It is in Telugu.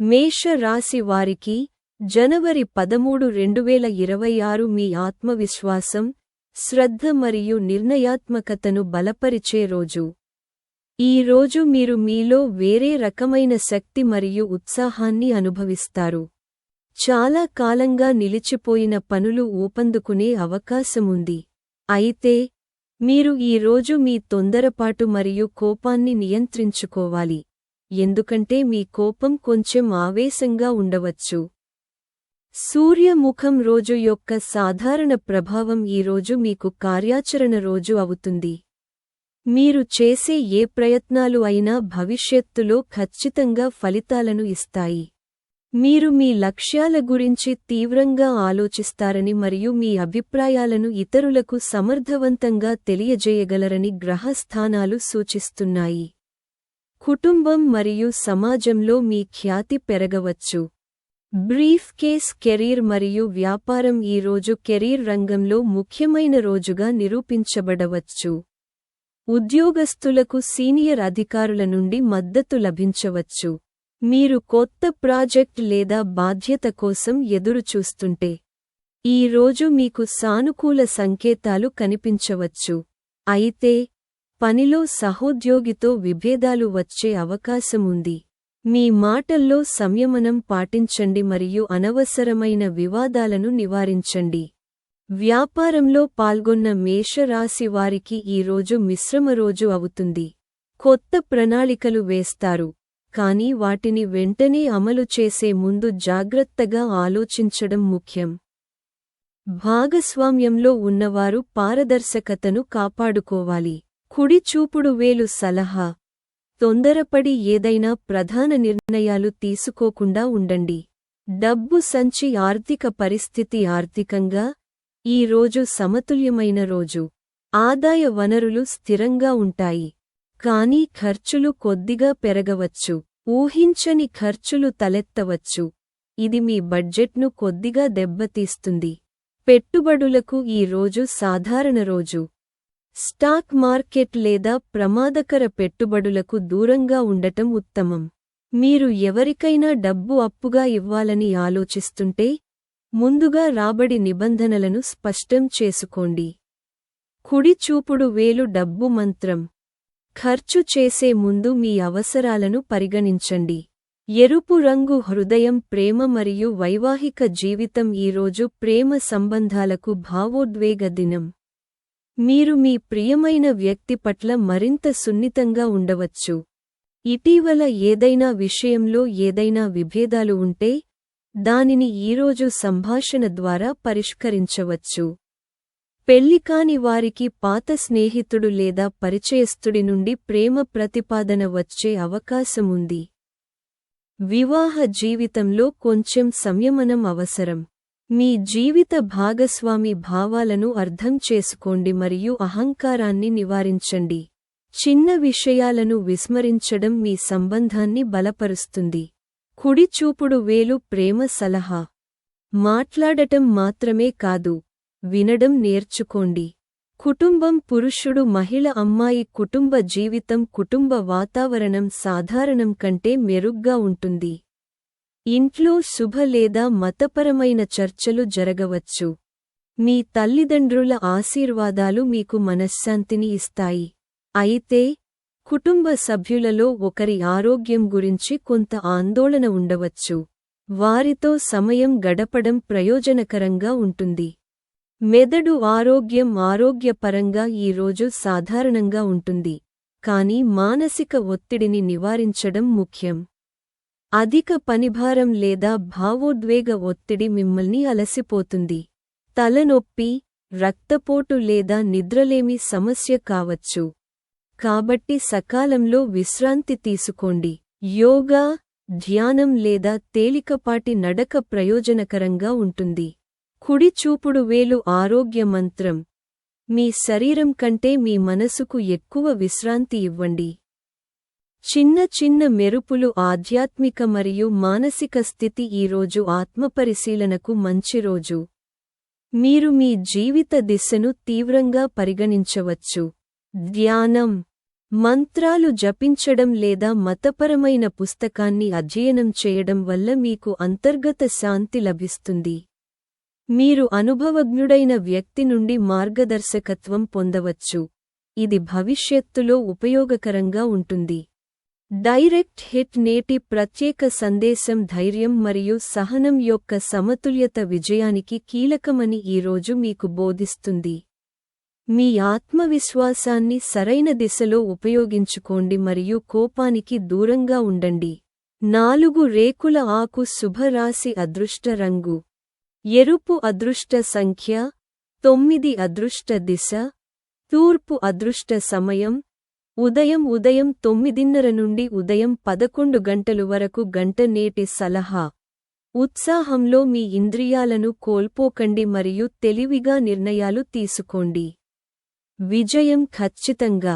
మేష రాశి వారికి జనవరి 13, 2026 మీ ఆత్మవిశ్వాసం, శ్రద్ధ మరియు నిర్ణయాత్మకతను బలపరిచే రోజు. ఈ రోజు మీరు మీలో వేరే రకమైన శక్తి మరియు ఉత్సాహాన్ని అనుభవిస్తారు. చాలా కాలంగా నిలిచిపోయిన పనులు ఊపందుకునే అవకాశముంది. అయితే మీరు ఈ రోజు మీ తొందరపాటు మరియు కోపాన్ని నియంత్రించుకోవాలి, ఎందుకంటే మీ కోపం కొంచెం ఆవేశంగా ఉండవచ్చు. సూర్యముఖం రోజు యొక్క సాధారణ ప్రభావం ఈ రోజు మీకు కార్యాచరణ రోజు అవుతుంది. మీరు చేసే ఏ ప్రయత్నాలు అయినా భవిష్యత్తులో ఖచ్చితంగా ఫలితాలను ఇస్తాయి. మీరు మీ లక్ష్యాల గురించి తీవ్రంగా ఆలోచిస్తారని మరియు మీ అభిప్రాయాలను ఇతరులకు సమర్థవంతంగా తెలియజేయగలరని గ్రహస్థానాలు సూచిస్తున్నాయి. కుటుంబం మరియు సమాజంలో మీ ఖ్యాతి పెరగవచ్చు. బ్రీఫ్ కేస్ కెరీర్ మరియు వ్యాపారం ఈ రోజు కెరీర్ రంగంలో ముఖ్యమైన రోజుగా నిరూపించబడవచ్చు. ఉద్యోగస్తులకు సీనియర్ అధికారుల నుండి మద్దతు లభించవచ్చు. మీరు కొత్త ప్రాజెక్ట్ లేదా బాధ్యత కోసం ఎదురుచూస్తుంటే ఈ రోజు మీకు సానుకూల సంకేతాలు కనిపించవచ్చు. అయితే పనిలో సహోద్యోగితో విభేదాలు వచ్చే అవకాశముంది. మీ మాటల్లో సంయమనం పాటించండి మరియు అనవసరమైన వివాదాలను నివారించండి. వ్యాపారంలో పాల్గొన్న మేషరాశి వారికి ఈ రోజు మిశ్రమ రోజు అవుతుంది. కొత్త ప్రణాళికలు వేస్తారు, కానీ వాటిని వెంటనే అమలు చేసే ముందు జాగ్రత్తగా ఆలోచించడం ముఖ్యం. భాగస్వామ్యంలో ఉన్నవారు పారదర్శకతను కాపాడుకోవాలి. కుడి చూపుడు వేలు సలహా: తొందరపడి ఏదైనా ప్రధాన నిర్ణయాలు తీసుకోకుండా ఉండండి. డబ్బు సంచి ఆర్థిక పరిస్థితి ఆర్థికంగా ఈ రోజు సమతుల్యమైన రోజు. ఆదాయ వనరులు స్థిరంగా ఉంటాయి, కానీ ఖర్చులు కొద్దిగా పెరగవచ్చు. ఊహించని ఖర్చులు తలెత్తవచ్చు, ఇది మీ బడ్జెట్ను కొద్దిగా దెబ్బతీస్తుంది. పెట్టుబడులకు ఈ రోజు సాధారణ రోజు. స్టాక్ మార్కెట్ లేదా ప్రమాదకర పెట్టుబడులకు దూరంగా ఉండటం ఉత్తమం. మీరు ఎవరికైనా డబ్బు అప్పుగా ఇవ్వాలని ఆలోచిస్తుంటే ముందుగా రాబడి నిబంధనలను స్పష్టం చేసుకోండి. కుడి చూపుడు వేలు డబ్బు మంత్రం: ఖర్చు చేసే ముందు మీ అవసరాలను పరిగణించండి. ఎరుపు రంగు హృదయం ప్రేమ మరియు వైవాహిక జీవితం ఈ రోజు ప్రేమ సంబంధాలకు భావోద్వేగ దినం. మీరు మీ ప్రియమైన వ్యక్తి పట్ల మరింత సున్నితంగా ఉండవచ్చు. ఇటీవల ఏదైనా విషయంలో ఏదైనా విభేదాలు ఉంటే దానిని ఈరోజు సంభాషణ ద్వారా పరిష్కరించవచ్చు. పెళ్లికాని వారికి పాత స్నేహితుడు లేదా పరిచయస్థుడి నుండి ప్రేమ ప్రతిపాదన వచ్చే అవకాశముంది. వివాహ జీవితంలో కొంచెం సంయమనం అవసరం. మీ జీవిత భాగస్వామి భావాలను అర్థం చేసుకోండి మరియు అహంకారాన్ని నివారించండి. చిన్న విషయాలను విస్మరించడం మీ సంబంధాన్ని బలపరుస్తుంది. కుడి చూపుడు వేలు ప్రేమ సలహా: మాట్లాడటం మాత్రమే కాదు, వినడం నేర్చుకోండి. కుటుంబం పురుషుడు మహిళ అమ్మాయి కుటుంబ జీవితం కుటుంబ వాతావరణం సాధారణం కంటే మెరుగ్గా ఉంటుంది. ఇంట్లో శుభ లేదా మతపరమైన చర్చలు జరగవచ్చు. మీ తల్లిదండ్రుల ఆశీర్వాదాలు మీకు మనశ్శాంతిని ఇస్తాయి. అయితే కుటుంబ సభ్యులలో ఒకరి ఆరోగ్యం గురించి కొంత ఆందోళన ఉండవచ్చు. వారితో సమయం గడపడం ప్రయోజనకరంగా ఉంటుంది. మెదడు ఆరోగ్యం ఆరోగ్యపరంగా ఈ రోజు సాధారణంగా ఉంటుంది, కానీ మానసిక ఒత్తిడిని నివారించడం ముఖ్యం. అధిక పనిభారం లేదా భావోద్వేగ ఒత్తిడి మిమ్మల్ని అలసిపోతుంది. తలనొప్పి, రక్తపోటు లేదా నిద్రలేమి సమస్య కావచ్చు. కాబట్టి సకాలంలో విశ్రాంతి తీసుకోండి. యోగా, ధ్యానం లేదా తేలికపాటి నడక ప్రయోజనకరంగా ఉంటుంది. కుడి చూపుడు వేలు ఆరోగ్య మంత్రం: మీ శరీరం కంటే మీ మనసుకు ఎక్కువ విశ్రాంతి ఇవ్వండి. చిన్న చిన్న మెరుపులు ఆధ్యాత్మిక మరియు మానసిక స్థితి ఈ రోజు ఆత్మపరిశీలనకు మంచి రోజు. మీరు మీ జీవిత దిశను తీవ్రంగా పరిగణించవచ్చు. ధ్యానం, మంత్రాలు జపించడం లేదా మతపరమైన పుస్తకాన్ని అధ్యయనం చేయడం వల్ల మీకు అంతర్గత శాంతి లభిస్తుంది. మీరు అనుభవజ్ఞుడైన వ్యక్తి నుండి మార్గదర్శకత్వం పొందవచ్చు. ఇది భవిష్యత్తులో ఉపయోగకరంగా ఉంటుంది. డైరెక్ట్ హిట్ నేటి ప్రత్యేక సందేశం ధైర్యం మరియు సహనం యొక్క సమతుల్యత విజయానికి కీలకమని ఈరోజు మీకు బోధిస్తుంది. మీ ఆత్మవిశ్వాసాన్ని సరైన దిశలో ఉపయోగించుకోండి మరియు కోపానికి దూరంగా ఉండండి. 4 రేకుల ఆకు శుభరాశి అదృష్ట రంగు ఎరుపు అదృష్ట సంఖ్య 9 అదృష్ట దిశ తూర్పు అదృష్ట సమయం ఉదయం 9:30 నుండి ఉదయం 11 గంటలు వరకు గంట. నేటి సలహా: ఉత్సాహంలో మీ ఇంద్రియాలను కోల్పోకండి మరియు తెలివిగా నిర్ణయాలు తీసుకోండి. విజయం ఖచ్చితంగా